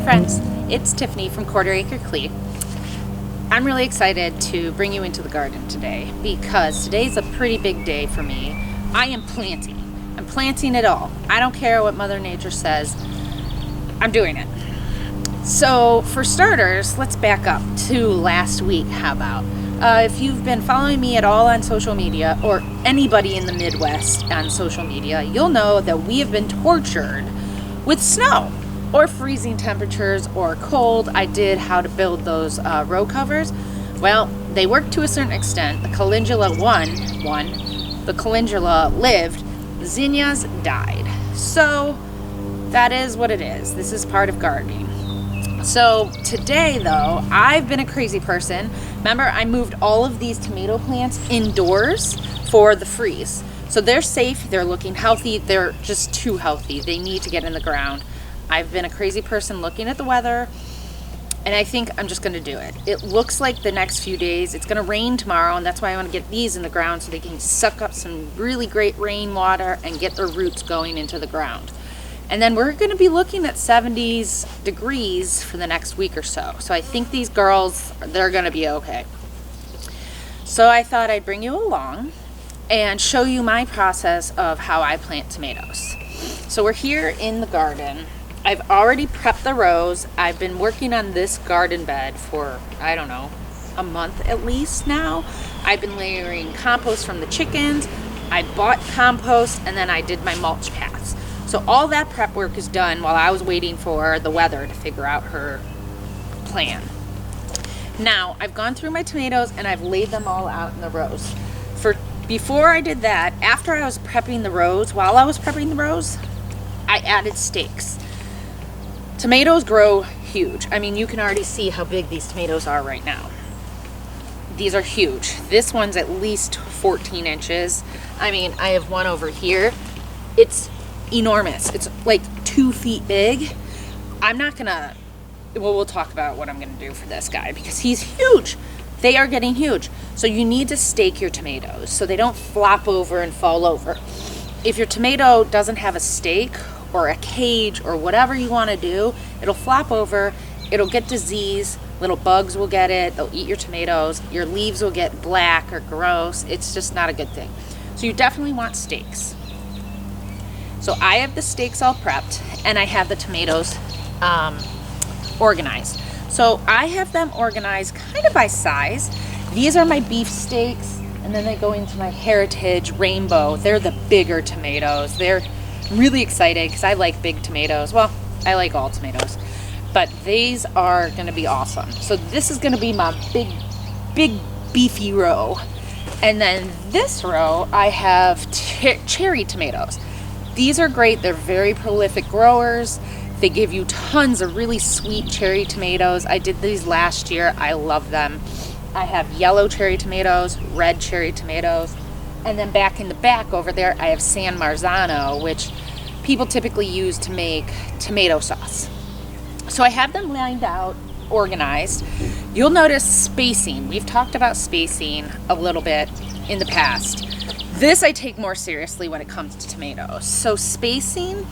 friends, it's Tiffany from Quarter Acre Clee. I'm really excited to bring you into the garden today because today's a pretty big day for me. I am planting. I'm planting it all. I don't care what Mother Nature says. I'm doing it. So for starters, let's back up to last week. How about? If you've been following me at all on social media, or anybody in the Midwest on social media, you'll know that we have been tortured with snow or freezing temperatures or cold. I did how to build those row covers. Well, they worked to a certain extent. The calendula won. The calendula lived. The zinnias died. So that is what it is. This is part of gardening. So today though, I've been a crazy person. Remember, I moved all of these tomato plants indoors for the freeze. So they're safe, they're looking healthy, they're just too healthy. They need to get in the ground. I've been a crazy person looking at the weather, and I think I'm just gonna do it. It looks like the next few days, it's gonna rain tomorrow, and that's why I wanna get these in the ground so they can suck up some really great rainwater and get their roots going into the ground. And then we're gonna be looking at 70s degrees for the next week or so. So I think these girls, they're gonna be okay. So I thought I'd bring you along and show you my process of how I plant tomatoes. So we're here in the garden. I've already prepped the rows. I've been working on this garden bed for, I don't know, a month at least now. I've been layering compost from the chickens. I bought compost, and then I did my mulch paths. So all that prep work is done while I was waiting for the weather to figure out her plan. Now, I've gone through my tomatoes and I've laid them all out in the rows. Before I did that, after I was prepping the rows, while I was prepping the rows, I added stakes. Tomatoes grow huge. I mean, you can already see how big these tomatoes are right now. These are huge. This one's at least 14 inches. I mean, I have one over here. It's enormous. It's like 2 feet big. I'm not gonna, well, we'll talk about what I'm gonna do for this guy because he's huge. They are getting huge. So you need to stake your tomatoes so they don't flop over and fall over. If your tomato doesn't have a stake or a cage or whatever you want to do, it'll flop over, it'll get disease, little bugs will get it, they'll eat your tomatoes, your leaves will get black or gross. It's just not a good thing. So you definitely want stakes. So I have the stakes all prepped and I have the tomatoes organized. So I have them organized kind of by size. These are my beef steaks, and then they go into my heritage rainbow. They're the bigger tomatoes. They're really excited because I like big tomatoes. Well, I like all tomatoes, but these are gonna be awesome. So this is gonna be my big beefy row. And then this row, I have cherry tomatoes. These are great. They're very prolific growers. They give you tons of really sweet cherry tomatoes. I did these last year. I love them. I have yellow cherry tomatoes, red cherry tomatoes, and then back in the back over there, I have San Marzano, which people typically use to make tomato sauce. So I have them lined out, organized. You'll notice spacing. We've talked about spacing a little bit in the past. This I take more seriously when it comes to tomatoes. So spacing,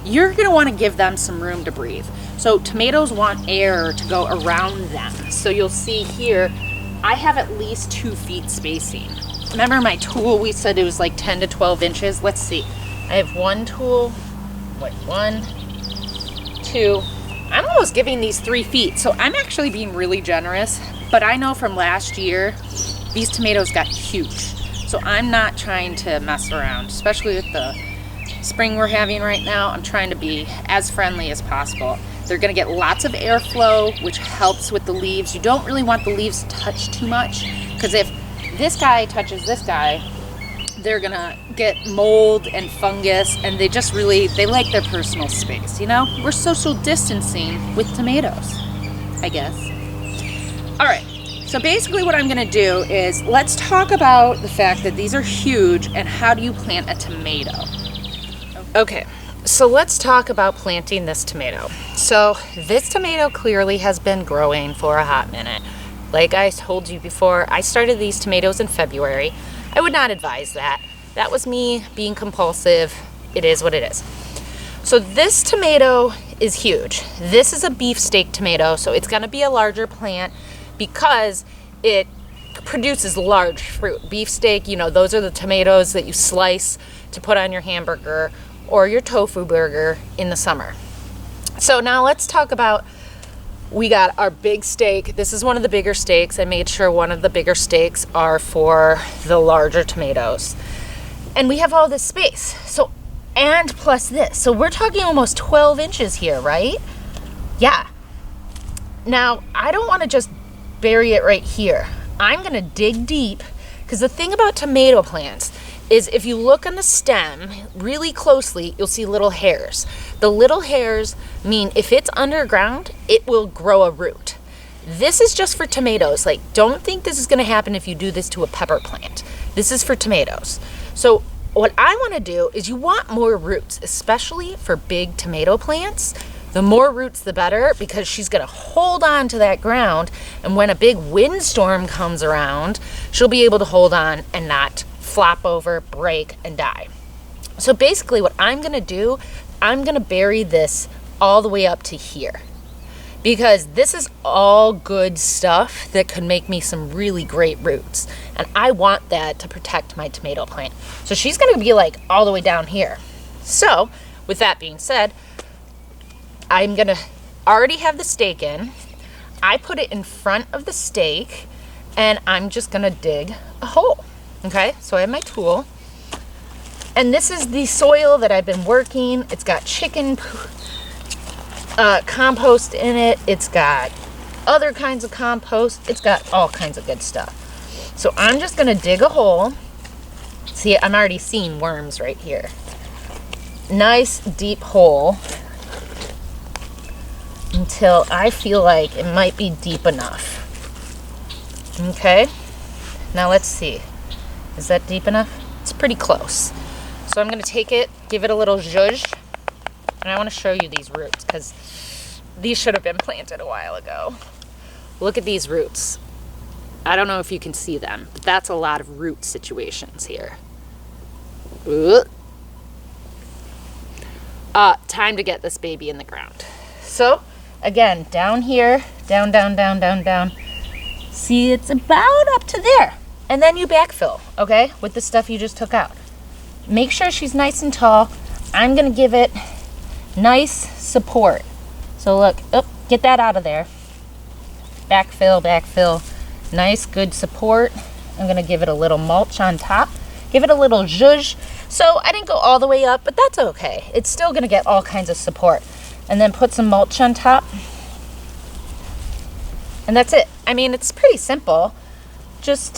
you're gonna wanna give them some room to breathe. So tomatoes want air to go around them. So you'll see here, I have at least 2 feet spacing. Remember my tool, we said it was like 10 to 12 inches. Let's see, I have one tool, 1, 2, I'm almost giving these 3 feet. So I'm actually being really generous, but I know from last year, these tomatoes got huge. So I'm not trying to mess around, especially with the spring we're having right now. I'm trying to be as friendly as possible. They're gonna get lots of airflow, which helps with the leaves. You don't really want the leaves to touch too much, because if this guy touches this guy, they're gonna get mold and fungus, and they just really, they like their personal space, you know? We're social distancing with tomatoes, I guess. All right, so basically what I'm gonna do is, let's talk about the fact that these are huge and how do you plant a tomato? Okay, so let's talk about planting this tomato. So this tomato clearly has been growing for a hot minute. Like I told you before, I started these tomatoes in February. I would not advise that. That was me being compulsive. It is what it is. So this tomato is huge. This is a beefsteak tomato, so it's gonna be a larger plant because it produces large fruit. Beefsteak, you know, those are the tomatoes that you slice to put on your hamburger or your tofu burger in the summer. So now let's talk about, we got our big steak. This is one of the bigger steaks. I made sure one of the bigger steaks are for the larger tomatoes. And we have all this space. So, and plus this. So we're talking almost 12 inches here, right? Yeah. Now, I don't want to just bury it right here. I'm gonna dig deep, because the thing about tomato plants is if you look on the stem really closely, you'll see little hairs. The little hairs mean if it's underground, it will grow a root. This is just for tomatoes. Like, don't think this is gonna happen if you do this to a pepper plant. This is for tomatoes. So what I wanna do is, you want more roots, especially for big tomato plants. The more roots, the better, because she's gonna hold on to that ground, and when a big windstorm comes around, she'll be able to hold on and not flop over, break, and die. So basically what I'm gonna do, I'm gonna bury this all the way up to here, because this is all good stuff that could make me some really great roots, and I want that to protect my tomato plant. So she's gonna be like all the way down here. So with that being said, I'm gonna already have the stake in. I put it in front of the stake, and I'm just gonna dig a hole. Okay, so I have my tool, and this is the soil that I've been working. It's got chicken compost in it. It's got other kinds of compost. It's got all kinds of good stuff. So I'm just gonna dig a hole. See, I'm already seeing worms right here. Nice deep hole until I feel like it might be deep enough. Okay, now let's see. Is that deep enough? It's pretty close. So I'm gonna take it, give it a little zhuzh, and I wanna show you these roots, because these should have been planted a while ago. Look at these roots. I don't know if you can see them, but that's a lot of root situations here. Time to get this baby in the ground. So again, down here, down, down, down, down, down. See, it's about up to there. And then you backfill, okay, with the stuff you just took out. Make sure she's nice and tall. I'm gonna give it nice support. So look, get that out of there. Backfill, backfill. Nice, good support. I'm gonna give it a little mulch on top. Give it a little zhuzh. So I didn't go all the way up, but that's okay. It's still gonna get all kinds of support. And then put some mulch on top. And that's it. I mean, it's pretty simple. Just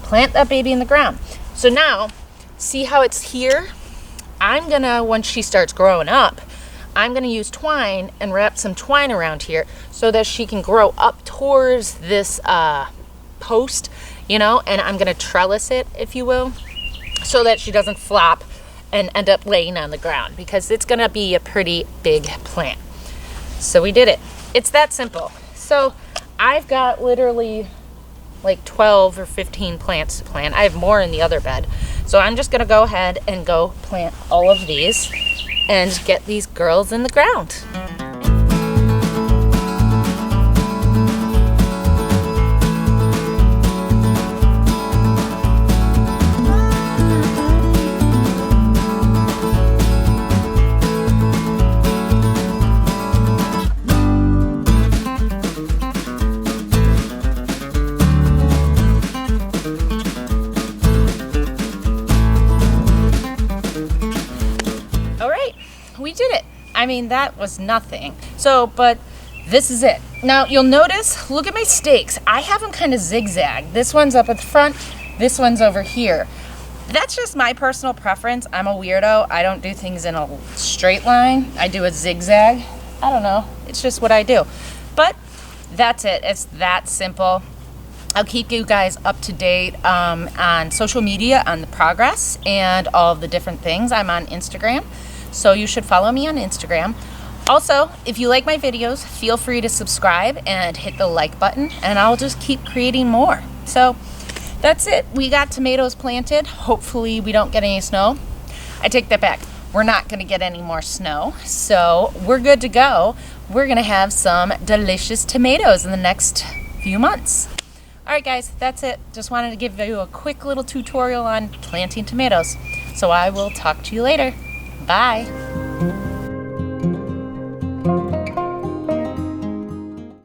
plant that baby in the ground. So now, see how it's here? I'm gonna, once she starts growing up, I'm gonna use twine and wrap some twine around here so that she can grow up towards this post, you know, and I'm gonna trellis it, if you will, so that she doesn't flop and end up laying on the ground, because it's gonna be a pretty big plant. So we did it. It's that simple. So I've got literally like 12 or 15 plants to plant. I have more in the other bed. So I'm just gonna go ahead and go plant all of these and get these girls in the ground. We did it. I mean, that was nothing. So, but this is it. Now, you'll notice, look at my stakes. I have them kind of zigzag. This one's up at the front, this one's over here. That's just my personal preference. I'm a weirdo. I don't do things in a straight line. I do a zigzag. I don't know. It's just what I do. But that's it. It's that simple. I'll keep you guys up to date on social media on the progress and all of the different things. I'm on Instagram. So you should follow me on Instagram. Also, if you like my videos, feel free to subscribe and hit the like button, and I'll just keep creating more. So that's it. We got tomatoes planted. Hopefully we don't get any snow. I take that back. we're not going to get any more snow, so we're good to go. We're going to have some delicious tomatoes in the next few months. All right, guys, that's it. Just wanted to give you a quick little tutorial on planting tomatoes. So I will talk to you later. Bye.